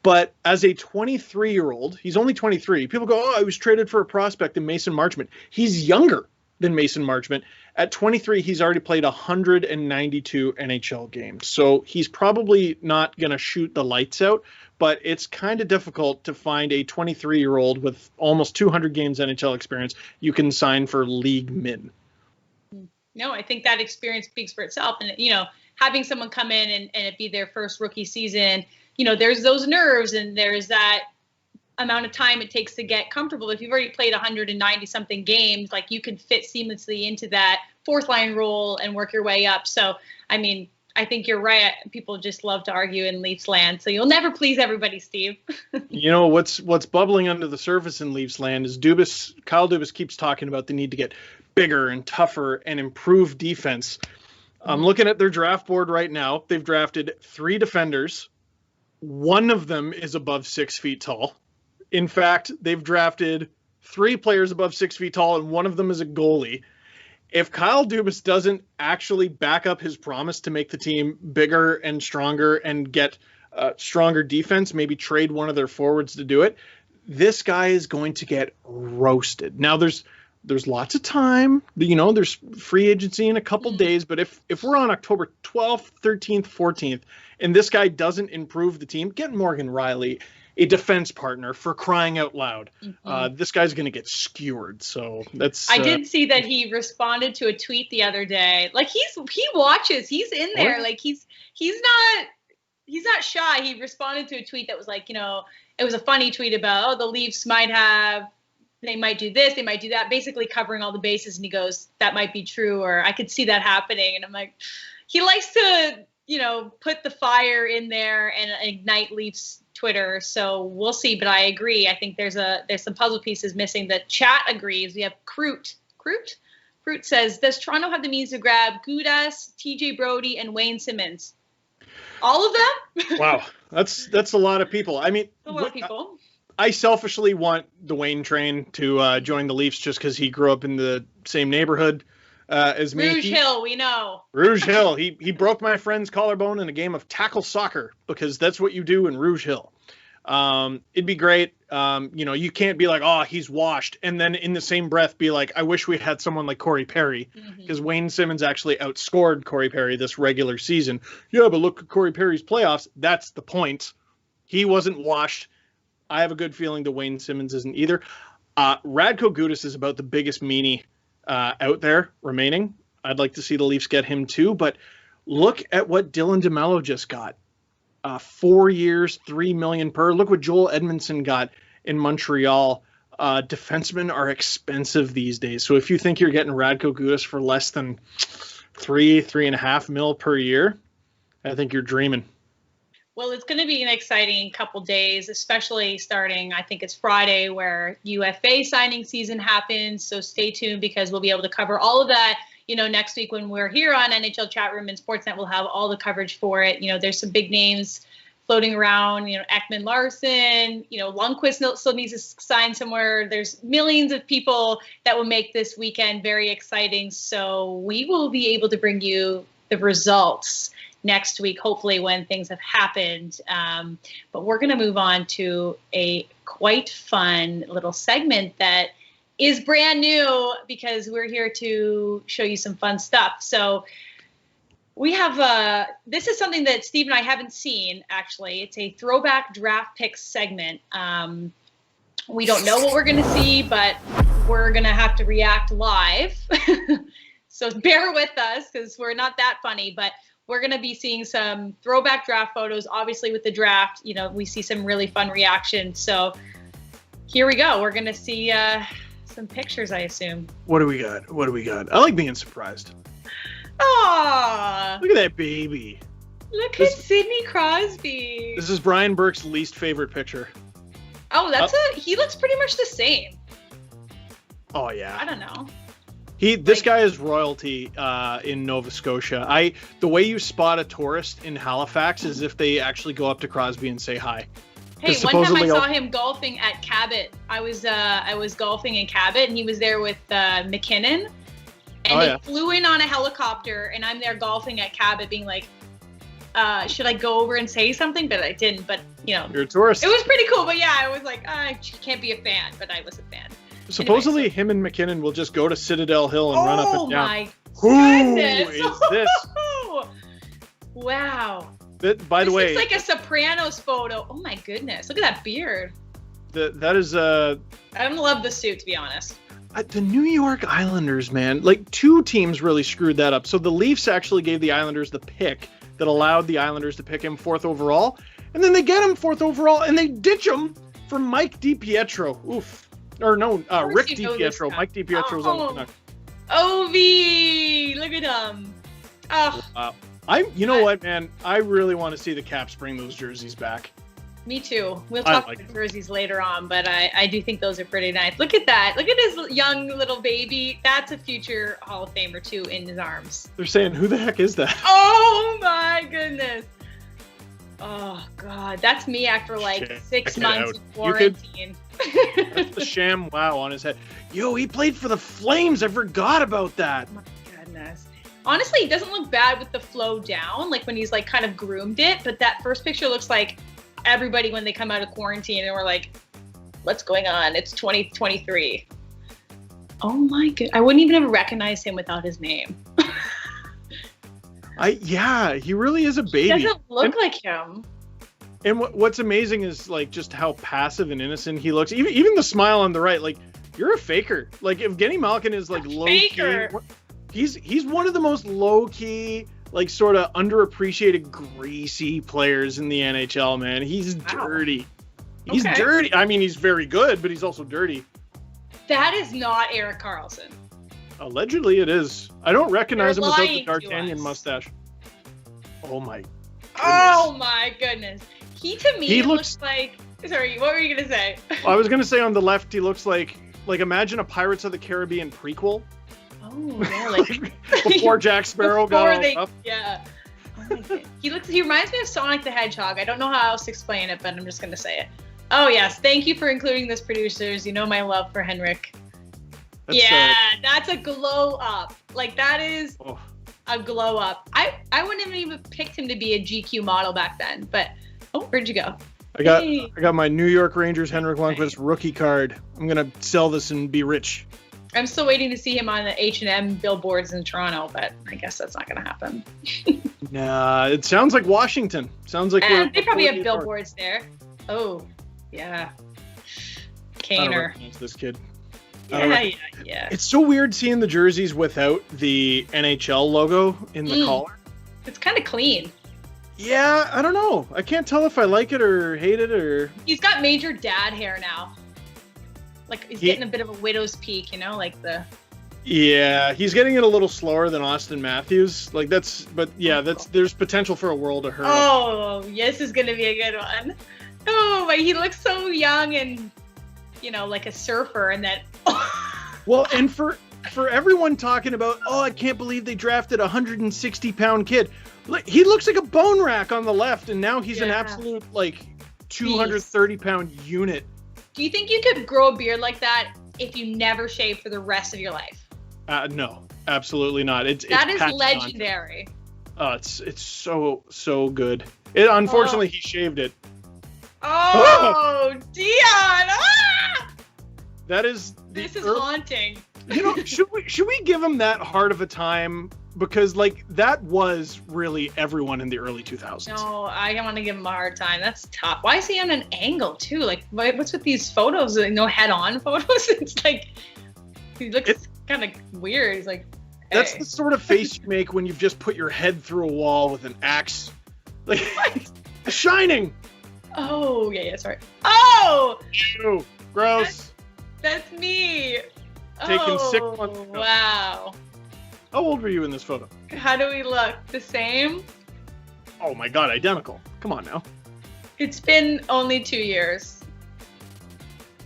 But as a 23-year-old, he's only 23. People go, oh, I was traded for a prospect in Mason Marchment. He's younger than Mason Marchment. At 23, he's already played 192 NHL games. So he's probably not going to shoot the lights out, but it's kind of difficult to find a 23-year-old with almost 200 games NHL experience you can sign for league min. No, I think that experience speaks for itself. And, having someone come in and it be their first rookie season, there's those nerves and there's that amount of time it takes to get comfortable. If you've already played 190 something games, like you can fit seamlessly into that fourth line role and work your way up. So, I think you're right. People just love to argue in Leafs land. So you'll never please everybody, Steve. What's bubbling under the surface in Leafs land is Kyle Dubas keeps talking about the need to get bigger and tougher and improve defense. I'm looking at their draft board right now. They've drafted 3 defenders. One of them is above 6 feet tall. In fact, they've drafted 3 players above 6 feet tall, and one of them is a goalie. If Kyle Dubas doesn't actually back up his promise to make the team bigger and stronger and get stronger defense, maybe trade one of their forwards to do it, this guy is going to get roasted. Now, there's lots of time. There's free agency in a couple days, but if we're on October 12th, 13th, 14th, and this guy doesn't improve the team, get Morgan Riley, a defense partner, for crying out loud. This guy's going to get skewered. So that's. I did see that he responded to a tweet the other day. Like he watches. He's in there. What? Like he's not shy. He responded to a tweet that was like, it was a funny tweet about, the Leafs they might do this, they might do that, basically covering all the bases. And he goes, that might be true, or I could see that happening. And I'm like, he likes to, put the fire in there and ignite Leafs Twitter. So we'll see. But I agree. I think there's some puzzle pieces missing. The chat agrees. We have Kroot says, does Toronto have the means to grab Gudas, TJ Brody, and Wayne Simmons? All of them? Wow. That's a lot of people. A lot of people. I selfishly want the Wayne train to join the Leafs just because he grew up in the same neighborhood as me. Rouge Hill, we know. Rouge Hill. He broke my friend's collarbone in a game of tackle soccer because that's what you do in Rouge Hill. It'd be great. You can't be like, oh, he's washed, and then in the same breath be like, I wish we had someone like Corey Perry, because Wayne Simmons actually outscored Corey Perry this regular season. Yeah, but look at Corey Perry's playoffs. That's the point. He wasn't washed. I have a good feeling that Wayne Simmons isn't either. Radko Gudas is about the biggest meanie out there remaining. I'd like to see the Leafs get him too, but look at what Dylan DeMello just got. 4 years, $3 million per. Look what Joel Edmondson got in Montreal. Defensemen are expensive these days. So if you think you're getting Radko Gudas for less than $3.5 million per year, I think you're dreaming. Well, it's going to be an exciting couple days, especially starting, I think it's Friday, where UFA signing season happens. So stay tuned, because we'll be able to cover all of that. Next week when we're here on NHL Chatroom and Sportsnet, we'll have all the coverage for it. There's some big names floating around, Ekman Larson, Lundqvist still needs to sign somewhere. There's millions of people that will make this weekend very exciting. So we will be able to bring you the results next week, hopefully when things have happened. But we're going to move on to a quite fun little segment that is brand new because we're here to show you some fun stuff. So we have this is something that Steve and I haven't seen, actually. It's a throwback draft picks segment. We don't know what we're going to see, but we're going to have to react live. So bear with us because we're not that funny, but we're going to be seeing some throwback draft photos. Obviously with the draft, we see some really fun reactions. So here we go. We're going to see some pictures, I assume. What do we got? I like being surprised. Aww. Look at that baby. Look at Sidney Crosby. This is Brian Burke's least favorite picture. Oh, he looks pretty much the same. Oh, yeah. I don't know. This guy is royalty in Nova Scotia. The way you spot a tourist in Halifax is if they actually go up to Crosby and say hi. Hey, one time I saw him golfing at Cabot. I was golfing in Cabot, and he was there with McKinnon. And they flew in on a helicopter, and I'm there golfing at Cabot being like, should I go over and say something? But I didn't. But, You're a tourist. It was pretty cool. But, yeah, I was like, I can't be a fan. But I was a fan. Supposedly, him and McKinnon will just go to Citadel Hill and run up and down. Oh, my goodness. Who is this? Wow. By the way. This looks like a Sopranos photo. Oh, my goodness. Look at that beard. That is I don't love the suit, to be honest. The New York Islanders, man, like 2 teams really screwed that up. So the Leafs actually gave the Islanders the pick that allowed the Islanders to pick him 4th overall. And then they get him 4th overall and they ditch him for Mike DiPietro. Oof. Or no, Rick DiPietro. Mike DiPietro's on the Canucks. Ovi! Look at him. Oh. You know what, man? I really want to see the Caps bring those jerseys back. Me too. We'll talk about the jerseys later on, but I do think those are pretty nice. Look at that. Look at his young little baby. That's a future Hall of Famer too in his arms. They're saying, who the heck is that? Oh my goodness. Oh God. That's me after like 6 months of quarantine. That's the sham wow on his head. Yo, he played for the Flames. I forgot about that. Oh my goodness. Honestly, he doesn't look bad with the flow down, like when he's like kind of groomed it, but that first picture looks like everybody when they come out of quarantine and we're like, what's going on? It's 2023. Oh my god. I wouldn't even have recognized him without his name. He really is a baby. He doesn't look like him. And what's amazing is like just how passive and innocent he looks. Even the smile on the right, like you're a faker. Like Evgeny Malkin is like low key. He's one of the most low key, like sort of underappreciated greasy players in the NHL, man. He's dirty. He's dirty. I mean, he's very good, but he's also dirty. That is not Erik Karlsson. Allegedly it is. I don't recognize him without the D'Artagnan mustache. Oh my goodness. Oh my goodness. He looks like, sorry, what were you going to say? I was going to say on the left, he looks like imagine a Pirates of the Caribbean prequel. Oh, yeah, like before Jack Sparrow got up. Yeah. Oh my God. He reminds me of Sonic the Hedgehog. I don't know how else to explain it, but I'm just going to say it. Oh, yes. Thank you for including this, producers. You know my love for Henrik. That's a glow up. Like, that is a glow up. I wouldn't have even picked him to be a GQ model back then, but where'd you go? I got my New York Rangers Henrik Lundqvist rookie card. I'm going to sell this and be rich. I'm still waiting to see him on the H&M billboards in Toronto, but I guess that's not going to happen. Nah, it sounds like Washington. Sounds like they probably have billboards there. Oh, yeah. Kaner. I don't recognize this kid. Yeah. It's so weird seeing the jerseys without the NHL logo in the collar. It's kind of clean. Yeah, I don't know. I can't tell if I like it or hate it or... He's got major dad hair now. Like, he's getting a bit of a widow's peak, like the... Yeah, he's getting it a little slower than Austin Matthews. Like, there's potential for a world of hurt. Oh, this is going to be a good one. Oh, but he looks so young and, like a surfer and that... Well, and for for everyone talking about, oh, I can't believe they drafted a 160-pound kid. He looks like a bone rack on the left, and now he's an absolute, like, 230-pound unit. Do you think you could grow a beard like that if you never shave for the rest of your life? No, absolutely not. That is legendary. It's so good. Unfortunately, he shaved it. Oh, Dion! Ah! This is haunting. You know, should we give him that hard of a time? Because, like, that was really everyone in the early 2000s. No, I don't want to give him a hard time. That's tough. Why is he on an angle, too? Like, what's with these photos? No head-on photos? It's like, he looks kind of weird. He's like, hey. That's the sort of face you make when you've just put your head through a wall with an axe. Like, The Shining! Oh, yeah, sorry. Oh! Ew, gross. That's me. Taken 6 months ago. Wow. How old were you in this photo? How do we look? The same? Oh my god, identical. Come on now. It's been only 2 years.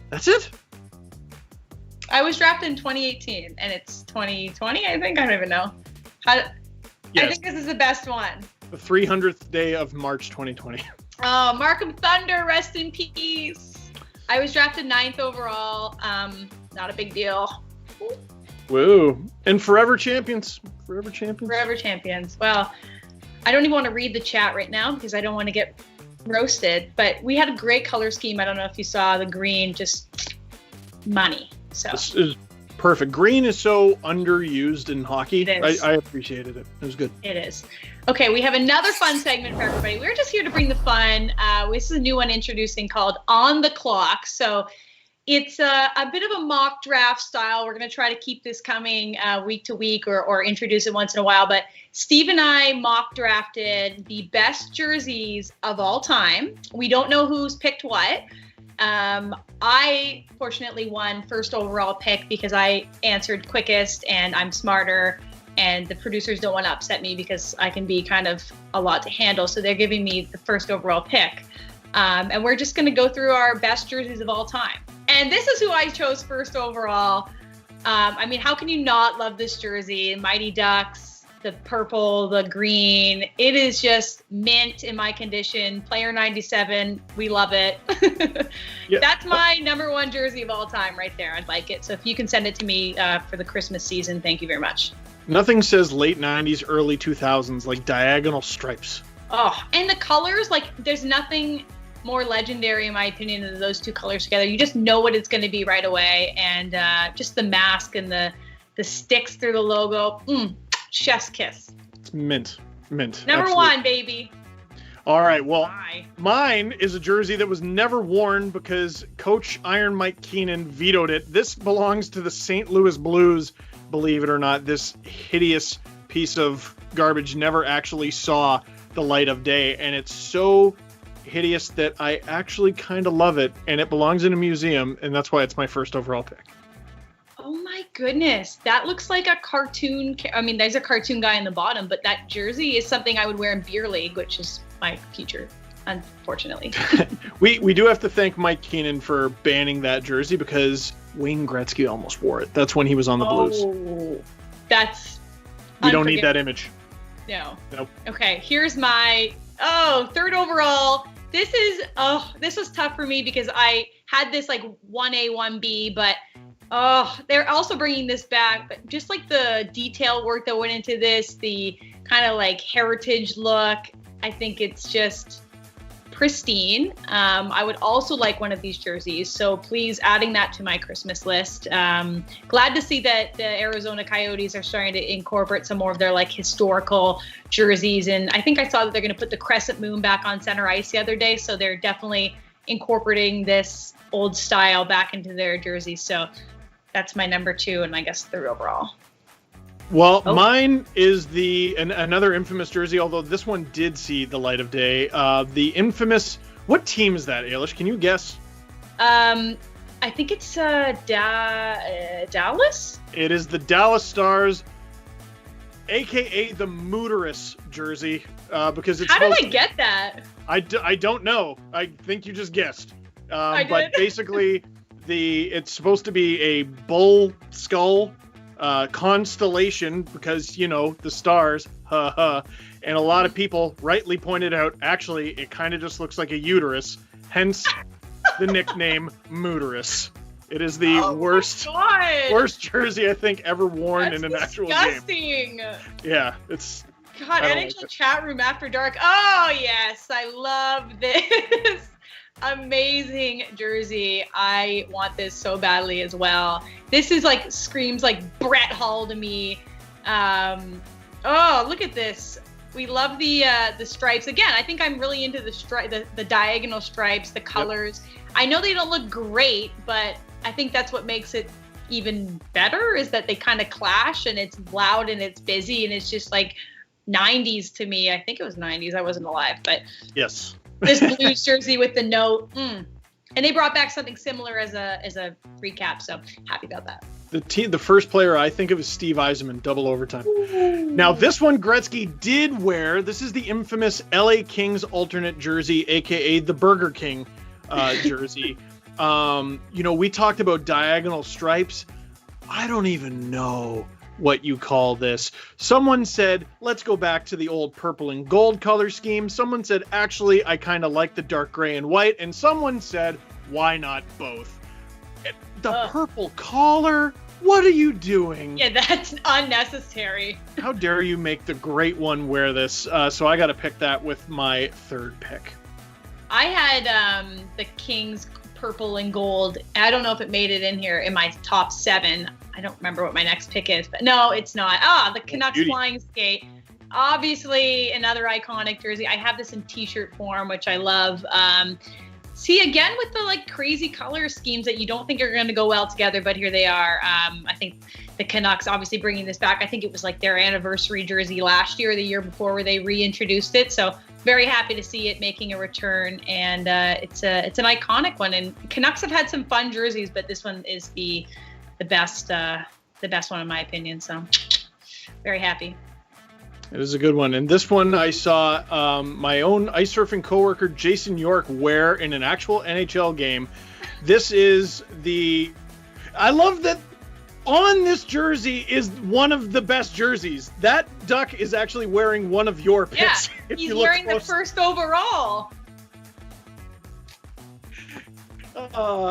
That's it? I was drafted in 2018, and it's 2020, I think. I don't even know. I think this is the best one. The 300th day of March 2020. Oh, Markham Thunder, rest in peace. I was drafted 9th overall. Not a big deal. Woo. And forever champions. Forever champions. Forever champions. Well, I don't even want to read the chat right now because I don't want to get roasted. But we had a great color scheme. I don't know if you saw the green, just money. So this is perfect. Green is so underused in hockey. It is. I appreciated it. It was good. It is. Okay, we have another fun segment for everybody. We're just here to bring the fun. This is a new one introducing called On the Clock. So it's a bit of a mock draft style. We're going to try to keep this coming week to week or introduce it once in a while. But Steve and I mock drafted the best jerseys of all time. We don't know who's picked what. I fortunately won first overall pick because I answered quickest and I'm smarter. And the producers don't want to upset me because I can be kind of a lot to handle. So they're giving me the first overall pick. And we're just going to go through our best jerseys of all time. And this is who I chose first overall. I mean, how can you not love this jersey? Mighty Ducks, the purple, the green. It is just mint in my condition. Player 97. We love it. Yeah. That's my number one jersey of all time right there. I'd like it. So if you can send it to me for the Christmas season, thank you very much. Nothing says late 90s, early 2000s like diagonal stripes. Oh, and the colors, like there's nothing more legendary in my opinion than those two colors together. You just know what it's going to be right away. And just the mask and the sticks through the logo. Chef's kiss. It's mint. Number Absolutely. one, baby. All right, well, mine is a jersey that was never worn because Coach Iron Mike Keenan vetoed it. This belongs to the St. Louis Blues. Believe it or not, this hideous piece of garbage never actually saw the light of day, and it's so hideous that I actually kind of love it, and it belongs in a museum, and that's why it's my first overall pick. Oh my goodness, that looks like a cartoon. I mean, there's a cartoon guy in the bottom, but that jersey is something I would wear in beer league, which is my future, unfortunately. we do have to thank Mike Keenan for banning that jersey because Wayne Gretzky almost wore it. That's when he was on the Blues. Oh, that's we don't need that image. No. Nope. Okay, here's my third overall. This was tough for me because I had this like 1A, 1B, but they're also bringing this back. But just like the detail work that went into this, the kind of like heritage look, I think it's just pristine. I would also like one of these jerseys, so please adding that to my Christmas list. Glad to see that the Arizona Coyotes are starting to incorporate some more of their like historical jerseys, and I think I saw that they're going to put the crescent moon back on center ice the other day, so they're definitely incorporating this old style back into their jerseys. So that's my number 2 and I guess 3rd overall. Well, mine is another infamous jersey, although this one did see the light of day. The infamous, what team is that, Ailish? Can you guess? I think it's Dallas? It is the Dallas Stars, a.k.a. the Mooterus jersey, because it's... How did I get that? I don't know. I think you just guessed. I but did. basically, it's supposed to be a bull skull constellation because, you know, the stars, and a lot of people rightly pointed out, actually, it kind of just looks like a uterus, hence the nickname Mooterus. It is the worst jersey I think ever worn in an actual game. Yeah, it's... God, NHL Chatroom After Dark. Oh, yes, I love this. Amazing jersey. I want this so badly as well. This is like, screams like Brett Hull to me. Oh, look at this. We love the stripes. Again, I think I'm really into the diagonal stripes, the colors. Yep. I know they don't look great, but I think that's what makes it even better, is that they kind of clash, and it's loud and it's busy, and it's just like 90s to me. I think it was 90s. I wasn't alive, but yes. This Blues jersey with the note. And they brought back something similar as a recap, so happy about that. The first player I think of is Steve Yzerman, double overtime. Ooh. Now, this one Gretzky did wear. This is the infamous LA Kings alternate jersey, a.k.a. the Burger King jersey. You know, we talked about diagonal stripes. I don't even know what you call this. Someone said, let's go back to the old purple and gold color scheme. Someone said, actually, I kind of like the dark gray and white. And someone said, why not both? The purple collar? What are you doing? Yeah, that's unnecessary. How dare you make the great one wear this? So I got to pick that with my third pick. I had the Kings purple and gold. I don't know if it made it in here in my top 7. I don't remember what my next pick is, but no, it's not. The Canucks flying skate. Obviously, another iconic jersey. I have this in t-shirt form, which I love. See, again, with the like crazy color schemes that you don't think are going to go well together, but here they are. I think the Canucks obviously bringing this back. I think it was like their anniversary jersey last year or the year before where they reintroduced it. So very happy to see it making a return, and it's an iconic one. And Canucks have had some fun jerseys, but this one is the best one in my opinion. So very happy. It is a good one. And this one I saw my own ice surfing coworker Jason York wear in an actual NHL game. This is I love that on this jersey is one of the best jerseys. That duck is actually wearing one of your picks. Yeah, he's wearing the first overall.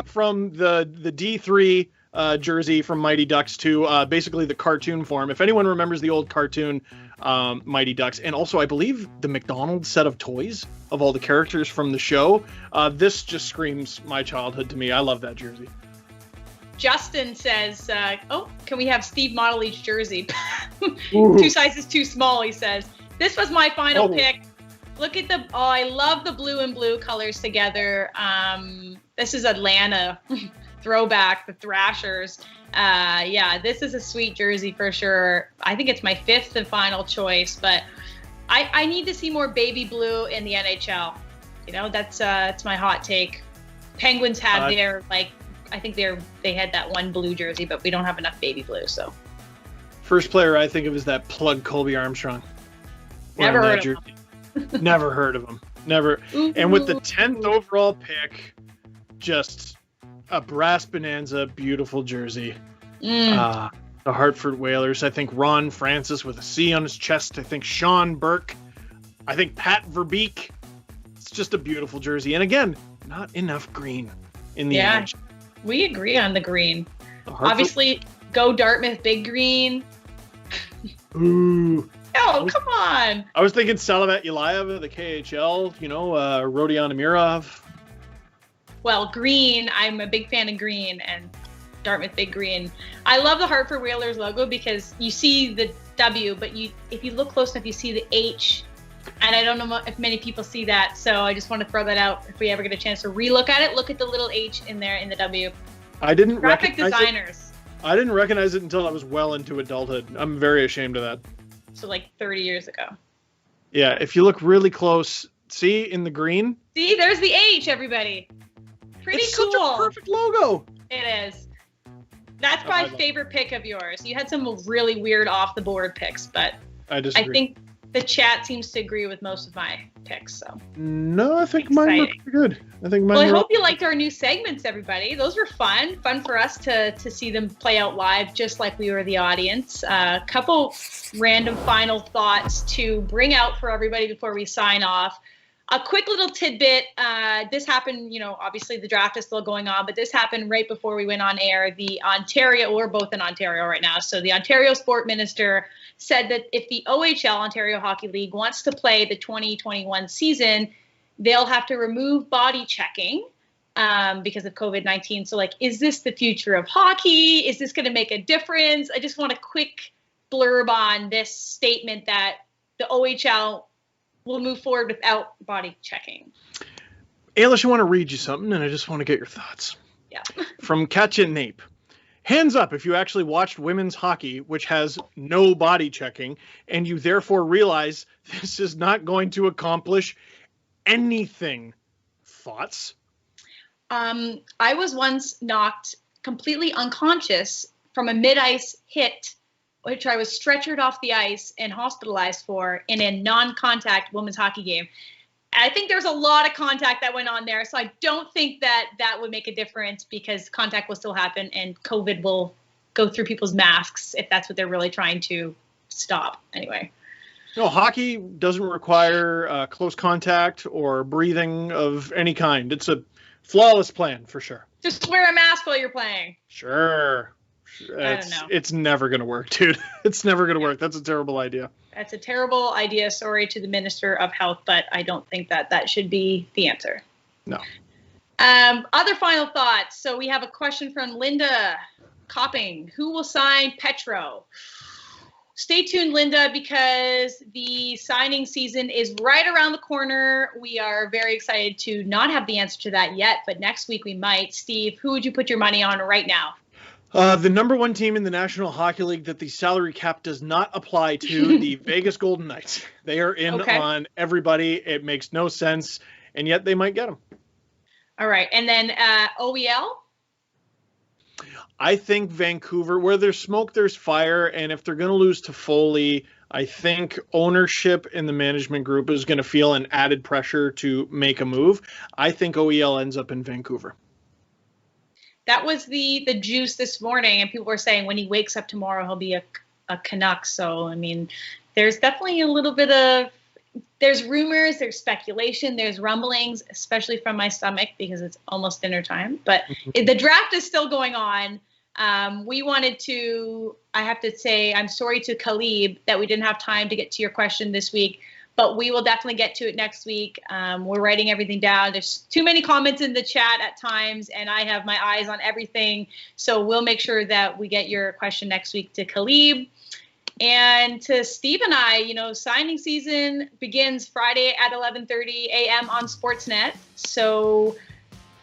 From the D3 jersey from Mighty Ducks to basically the cartoon form. If anyone remembers the old cartoon Mighty Ducks, and also I believe the McDonald's set of toys of all the characters from the show, this just screams my childhood to me. I love that jersey. Justin says, can we have Steve Mottle's jersey? 2 sizes too small, he says. This was my final pick. Look at I love the blue and blue colors together. This is Atlanta. Throwback, the Thrashers. This is a sweet jersey for sure. I think it's my 5th and final choice, but I need to see more baby blue in the NHL. You know, that's my hot take. Penguins have their, I think they had that one blue jersey, but we don't have enough baby blue, so. First player I think of is that plug Colby Armstrong. Never heard of him. Never heard of him. Never. Ooh. And with the 10th overall pick, just a brass bonanza, beautiful jersey. The Hartford Whalers. I think Ron Francis with a C on his chest. I think Sean Burke. I think Pat Verbeek. It's just a beautiful jersey. And again, not enough green in the NHL. We agree on the green. Obviously, go Dartmouth, big green. Ooh. Oh, come on. I was thinking Salavat Ulayev of the KHL, Rodion Amirov. Well, green, I'm a big fan of green, and Dartmouth big green. I love the Hartford Whalers logo because you see the W, but if you look close enough, you see the H. And I don't know if many people see that, so I just want to throw that out. If we ever get a chance to relook at it, look at the little H in there in the W. Graphic designers. I didn't recognize it until I was well into adulthood. I'm very ashamed of that. So like 30 years ago. Yeah, if you look really close, see in the green? See, there's the H, everybody. Pretty cool. Such a perfect logo. It is. That's my favorite pick of yours. You had some really weird off-the-board picks, but I disagree. I think the chat seems to agree with most of my picks. So no, I think mine were pretty good. Well, I hope you liked our new segments, everybody. Those were fun for us to see them play out live, just like we were the audience. A couple random final thoughts to bring out for everybody before we sign off. A quick little tidbit. This happened, obviously the draft is still going on, but this happened right before we went on air. We're both in Ontario right now. So the Ontario Sport Minister said that if the OHL, Ontario Hockey League, wants to play the 2021 season, they'll have to remove body checking because of COVID-19. So, is this the future of hockey? Is this going to make a difference? I just want a quick blurb on this statement that the OHL will move forward without body checking. Ailish, I want to read you something, and I just want to get your thoughts. Yeah. From Katya Nape. Hands up if you actually watched women's hockey, which has no body checking, and you therefore realize this is not going to accomplish anything. Thoughts? I was once knocked completely unconscious from a mid-ice hit, which I was stretchered off the ice and hospitalized for in a non-contact women's hockey game. I think there's a lot of contact that went on there, so I don't think that would make a difference because contact will still happen and COVID will go through people's masks if that's what they're really trying to stop. Anyway. No, hockey doesn't require close contact or breathing of any kind. It's a flawless plan for sure. Just wear a mask while you're playing. Sure. I don't know. It's never going to work, dude. It's never going to work. That's a terrible idea. That's a terrible idea. Sorry to the Minister of Health, but I don't think that should be the answer. No. Other final thoughts. So we have a question from Linda Copping. Who will sign Petro? Stay tuned, Linda, because the signing season is right around the corner. We are very excited to not have the answer to that yet, but next week we might. Steve, who would you put your money on right now? The number one team in the National Hockey League that the salary cap does not apply to, the Vegas Golden Knights. They are in on everybody. It makes no sense, and yet they might get them. All right. And then OEL? I think Vancouver, where there's smoke, there's fire. And if they're going to lose to Foley, I think ownership in the management group is going to feel an added pressure to make a move. I think OEL ends up in Vancouver. That was the juice this morning, and people were saying when he wakes up tomorrow, he'll be a Canuck. So, I mean, there's definitely a little bit of there's rumors, there's speculation, there's rumblings, especially from my stomach because it's almost dinner time. But the draft is still going on. We wanted to, I have to say, I'm sorry to Khalib that we didn't have time to get to your question this week. But we will definitely get to it next week. We're writing everything down. There's too many comments in the chat at times, and I have my eyes on everything. So we'll make sure that we get your question next week to Khalib. And to Steve and I, signing season begins Friday at 11:30 a.m. on Sportsnet. So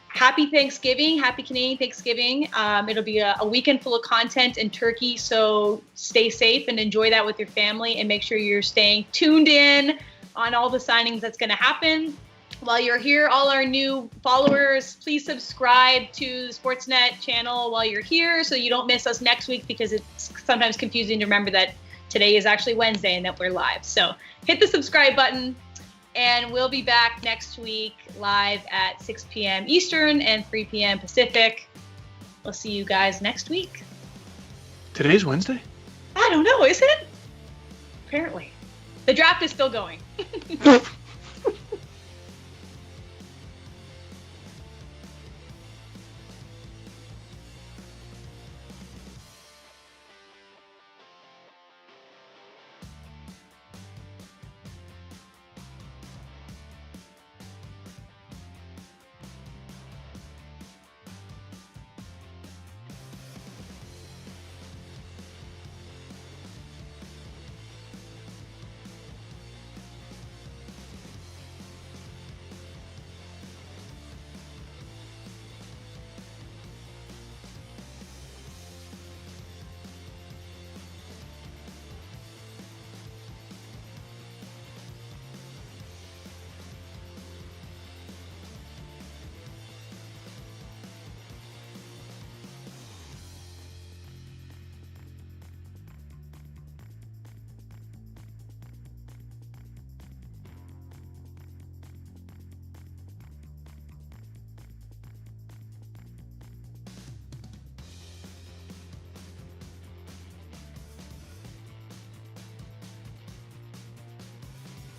happy Thanksgiving, happy Canadian Thanksgiving. It'll be a weekend full of content and turkey, so stay safe and enjoy that with your family and make sure you're staying tuned in on all the signings that's going to happen. While you're here, all our new followers, please subscribe to the Sportsnet channel while you're here so you don't miss us next week because it's sometimes confusing to remember that today is actually Wednesday and that we're live. So hit the subscribe button. And we'll be back next week live at 6 p.m. Eastern and 3 p.m. Pacific. We'll see you guys next week. Today's Wednesday? I don't know, is it? Apparently. The draft is still going.